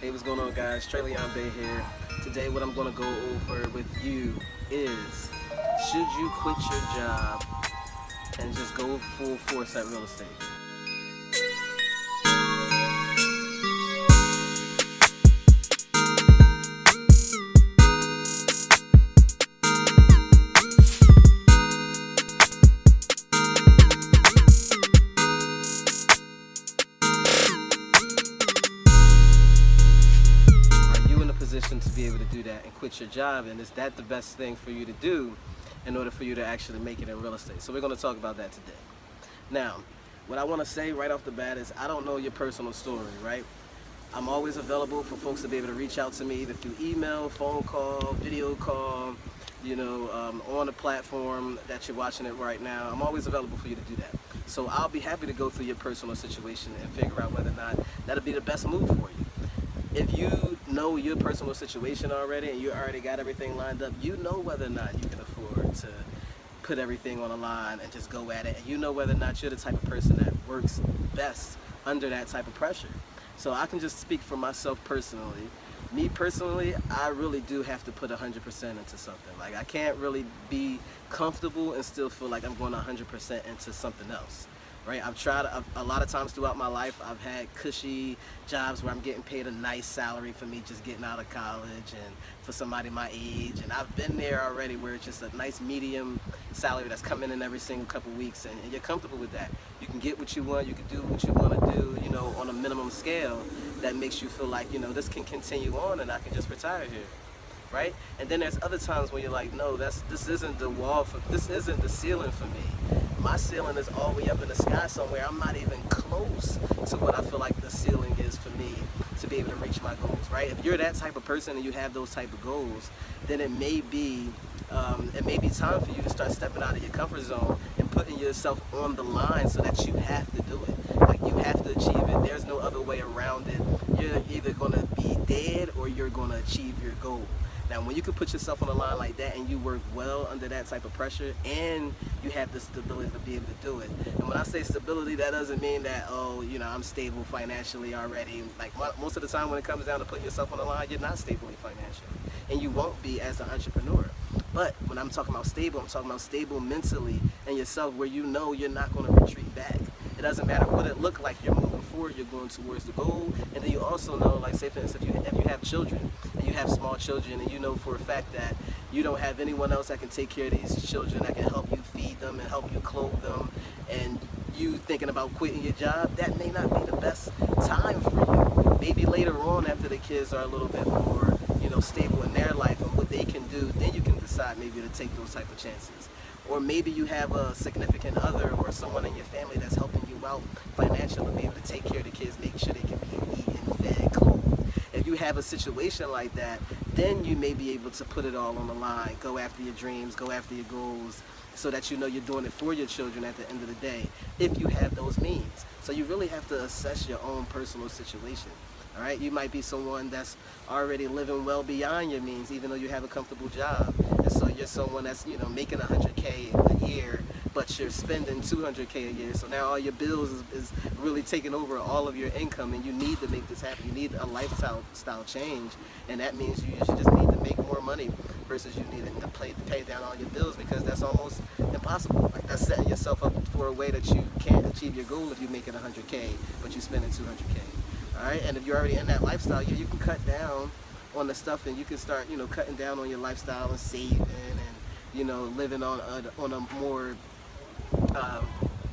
Hey, what's going on, guys? Tre'Leon Bay here. Today what I'm going to go over with you is, should you quit your job and just go full force at real estate? To be able to do that and quit your job, and is that the best thing for you to do in order for you to actually make it in real estate? So we're going to talk about that today. Now, what I want to say right off the bat is I don't know your personal story, right? I'm always available for folks to be able to reach out to me either through email, phone call, video call, on the platform that you're watching it right now. I'm always available for you to do that. So I'll be happy to go through your personal situation and figure out whether or not that'll be the best move for you. If you know your personal situation already and you already got everything lined up, you know whether or not you can afford to put everything on the line and just go at it. And you know whether or not you're the type of person that works best under that type of pressure. So I can just speak for myself personally. Me personally, I really do have to put 100% into something. Like, I can't really be comfortable and still feel like I'm going 100% into something else. Right? I've tried a lot of times throughout my life. I've had cushy jobs where I'm getting paid a nice salary for me just getting out of college and for somebody my age, and I've been there already where it's just a nice medium salary that's coming in every single couple weeks, and you're comfortable with that. You can get what you want, you can do what you want to do, on a minimum scale that makes you feel like, this can continue on and I can just retire here. Right? And then there's other times when you're like, no, this isn't this isn't the ceiling for me. My ceiling is all the way up in the sky somewhere. I'm not even close to what I feel like the ceiling is for me to be able to reach my goals, right? If you're that type of person and you have those type of goals, then it may be time for you to start stepping out of your comfort zone and putting yourself on the line so that you have to do it. Like, you have to achieve it. There's no other way around it. You're either going to be dead or you're going to achieve your goal. Now, when you can put yourself on the line like that and you work well under that type of pressure and you have the stability to be able to do it. And when I say stability, that doesn't mean that, I'm stable financially already. Like, most of the time when it comes down to putting yourself on the line, you're not stable financially. And you won't be as an entrepreneur. But when I'm talking about stable, I'm talking about stable mentally and yourself, where you're not going to retreat back. It doesn't matter what it look like, you're moving forward, you're going towards the goal. And then you also know, like, say for instance, if you have children and you have small children and you know for a fact that you don't have anyone else that can take care of these children, that can help you feed them and help you clothe them, and you thinking about quitting your job, that may not be the best time for you. Maybe later on, after the kids are a little bit more stable in their life and what they can do, then you can decide maybe to take those type of chances. Or maybe you have a significant other or someone in your family that's helping you out financially to be able to take care of the kids, make sure they can be eaten, fed, clothed. If you have a situation like that, then you may be able to put it all on the line, go after your dreams, go after your goals, so that you're doing it for your children at the end of the day, if you have those means. So you really have to assess your own personal situation. All right, you might be someone that's already living well beyond your means, even though you have a comfortable job. And so you're someone that's, making $100K a year, but you're spending $200K a year. So now all your bills is really taking over all of your income, and you need to make this happen. You need a lifestyle change, and that means you just need to make more money versus you needing to pay down all your bills, because that's almost impossible. Like, that's setting yourself up for a way that you can't achieve your goal if you make it $100K, but you're spending $200K. All right, and if you're already in that lifestyle, you can cut down on the stuff, and you can start, cutting down on your lifestyle and saving and, living on a more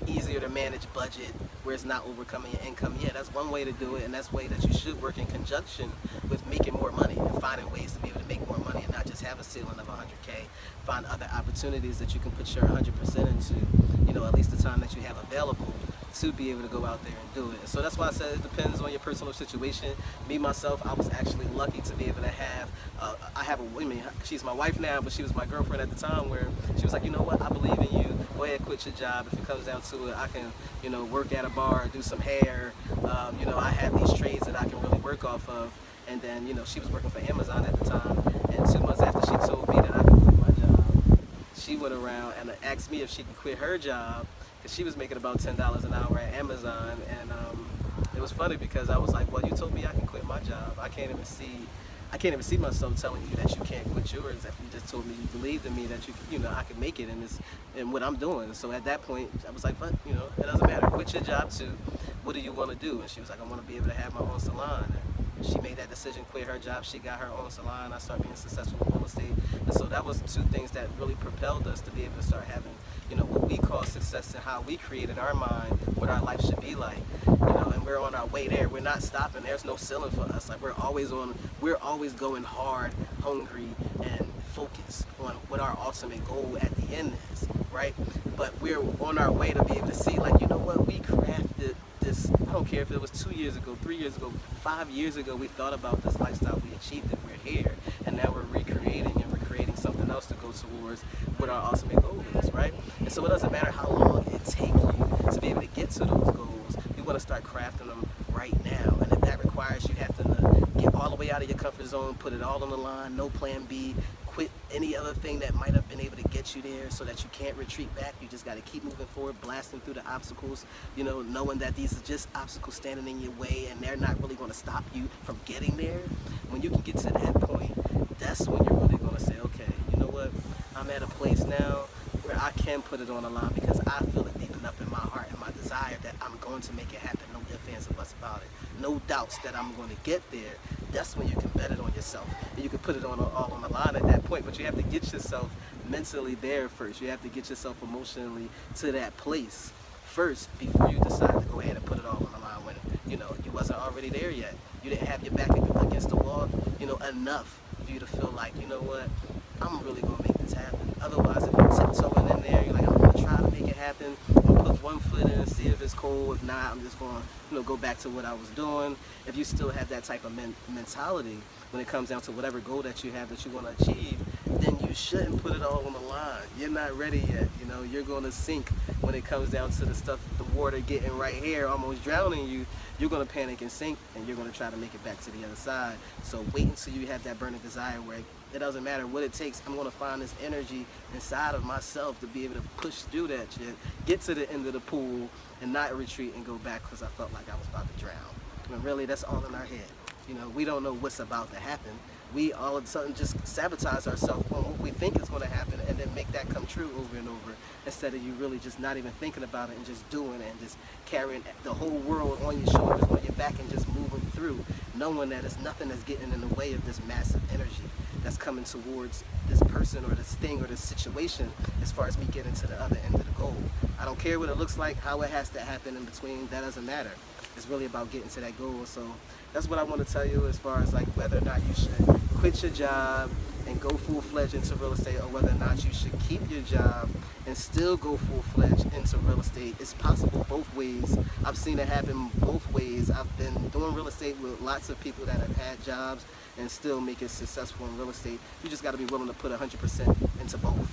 easier to manage budget where it's not overcoming your income. Yeah, that's one way to do it, and that's a way that you should work in conjunction with making more money and finding ways to be able to make more money and not just have a ceiling of 100K. Find other opportunities that you can put your 100% into, at least the time that you have available to be able to go out there and do it. So that's why I said it depends on your personal situation. Me, myself, I was actually lucky to be able to have, she's my wife now, but she was my girlfriend at the time, where she was like, you know what, I believe in you, go ahead, quit your job. If it comes down to it, I can, work at a bar, do some hair, I have these trades that I can really work off of. And then, she was working for Amazon at the time, and 2 months after she told me that I could quit my job, she went around and asked me if she could quit her job, because she was making about $10 an hour at Amazon. And it was funny because I was like, well, you told me I can quit my job. I can't even see myself telling you that you can't quit yours. If you just told me you believed in me that I could make it in what I'm doing. So at that point, I was like, but it doesn't matter. Quit your job too. What do you want to do? And she was like, I want to be able to have my own salon. And she made that decision, quit her job. She got her own salon. I started being successful in real estate. And so that was two things that really propelled us to be able to start having, what we call success and how we create in our mind what our life should be like. And we're on our way there. We're not stopping. There's no ceiling for us. Like we're always going hard, hungry, and focused on what our ultimate goal at the end is, right? But we're on our way to be able to see, like, we crafted this. I don't care if it was 2 years ago, 3 years ago, 5 years ago, we thought about this lifestyle, we achieved it, we're here, and now we're recreating and we're creating something else to go towards what our ultimate goal is, right? And so it doesn't matter how long it takes you to be able to get to those goals. You want to start crafting them right now, and if that requires you have to get all the way out of your comfort zone, put it all on the line, no plan B, quit any other thing that might have been able to get you there so that you can't retreat back. You just got to keep moving forward, blasting through the obstacles, knowing that these are just obstacles standing in your way and they're not really going to stop you from getting there. When you can get to that point, that's when you're really going to say, okay, you know what, I'm at a place now where I can put it on the line because I feel it deep enough in my heart and my desire that I'm going to make it happen. No ifs, ands, or buts about it. No doubts that I'm going to get there. That's when you can bet it on yourself. And you can put it all on the line at that point, but you have to get yourself mentally there first. You have to get yourself emotionally to that place first before you decide to go ahead and put it all on the line when, you wasn't already there yet. You didn't have your back against the wall, enough for you to feel like, what, I'm really going to make this happen. Otherwise, if you're tiptoeing in there, you're like, I'm going to try to make it happen. I'm going to put one foot in and see if it's cold. If not, I'm just going to, go back to what I was doing. If you still have that type of mentality when it comes down to whatever goal that you have that you want to achieve, then you shouldn't put it all on the line. You're not ready yet. You're going to sink when it comes down to the stuff, the water getting right here, almost drowning you. You're going to panic and sink, and you're going to try to make it back to the other side. So wait until you have that burning desire where it doesn't matter what it takes. I'm going to find this energy inside of myself to be able to push through that shit, get to the end of the pool, and not retreat and go back because I felt like I was about to drown. And really, that's all in our head. We don't know what's about to happen. We all of a sudden just sabotage ourselves on what we think is going to happen and then make that come true over and over instead of you really just not even thinking about it and just doing it and just carrying the whole world on your shoulders, on your back, and just moving through, knowing that it's nothing that's getting in the way of this massive energy that's coming towards this person or this thing or this situation as far as me getting to the other end of the goal. I don't care what it looks like, how it has to happen in between, that doesn't matter. It's really about getting to that goal. So that's what I want to tell you as far as like whether or not you should quit your job and go full-fledged into real estate, or whether or not you should keep your job and still go full-fledged into real estate. It's possible both ways. I've seen it happen both ways. I've been doing real estate with lots of people that have had jobs and still make it successful in real estate. You just got to be willing to put 100% into both.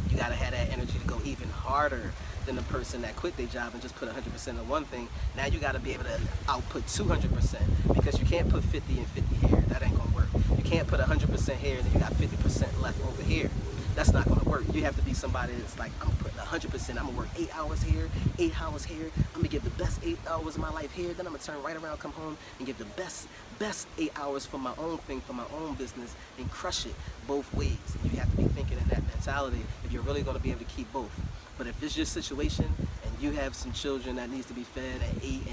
You got to have that energy to go even harder than the person that quit their job and just put 100% in one thing. Now you got to be able to output 200% because you can't put 50 and 50 here. That ain't going to work. You can't put 100% here and then you got 50% left over here. That's not going to work. You have to be somebody that's like, I'm putting 100%. I'm going to work 8 hours here, 8 hours here. I'm going to give the best 8 hours of my life here. Then I'm going to turn right around, come home, and give the best 8 hours for my own thing, for my own business, and crush it both ways. And you have to be thinking in that mentality if you're really going to be able to keep both. But if it's your situation and you have some children that needs to be fed and eat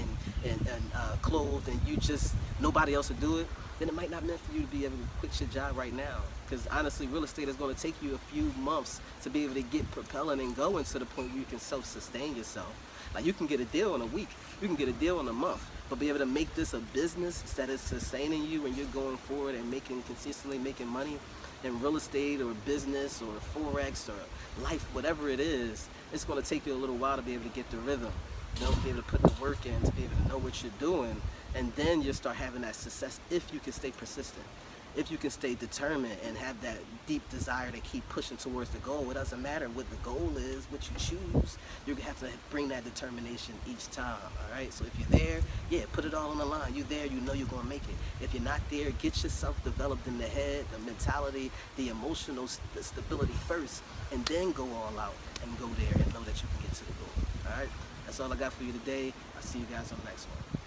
and clothed, and you just, nobody else will do it, then it might not meant for you to be able to quit your job right now. Because honestly, real estate is going to take you a few months to be able to get propelling and going to the point where you can self-sustain yourself. Like you can get a deal in a week, you can get a deal in a month, but be able to make this a business that is sustaining you and you're going forward and consistently making money in real estate or business or Forex or life, whatever it is, it's going to take you a little while to be able to get the rhythm, to be able to put the work in, to be able to know what you're doing, and then you'll start having that success if you can stay persistent. If you can stay determined and have that deep desire to keep pushing towards the goal. It doesn't matter what the goal is, what you choose. You have to bring that determination each time, all right? So if you're there, yeah, put it all on the line. You're there, you know you're going to make it. If you're not there, get yourself developed in the head, the mentality, the emotional stability first, and then go all out and go there and know that you can get to the goal, all right? That's all I got for you today. I'll see you guys on the next one.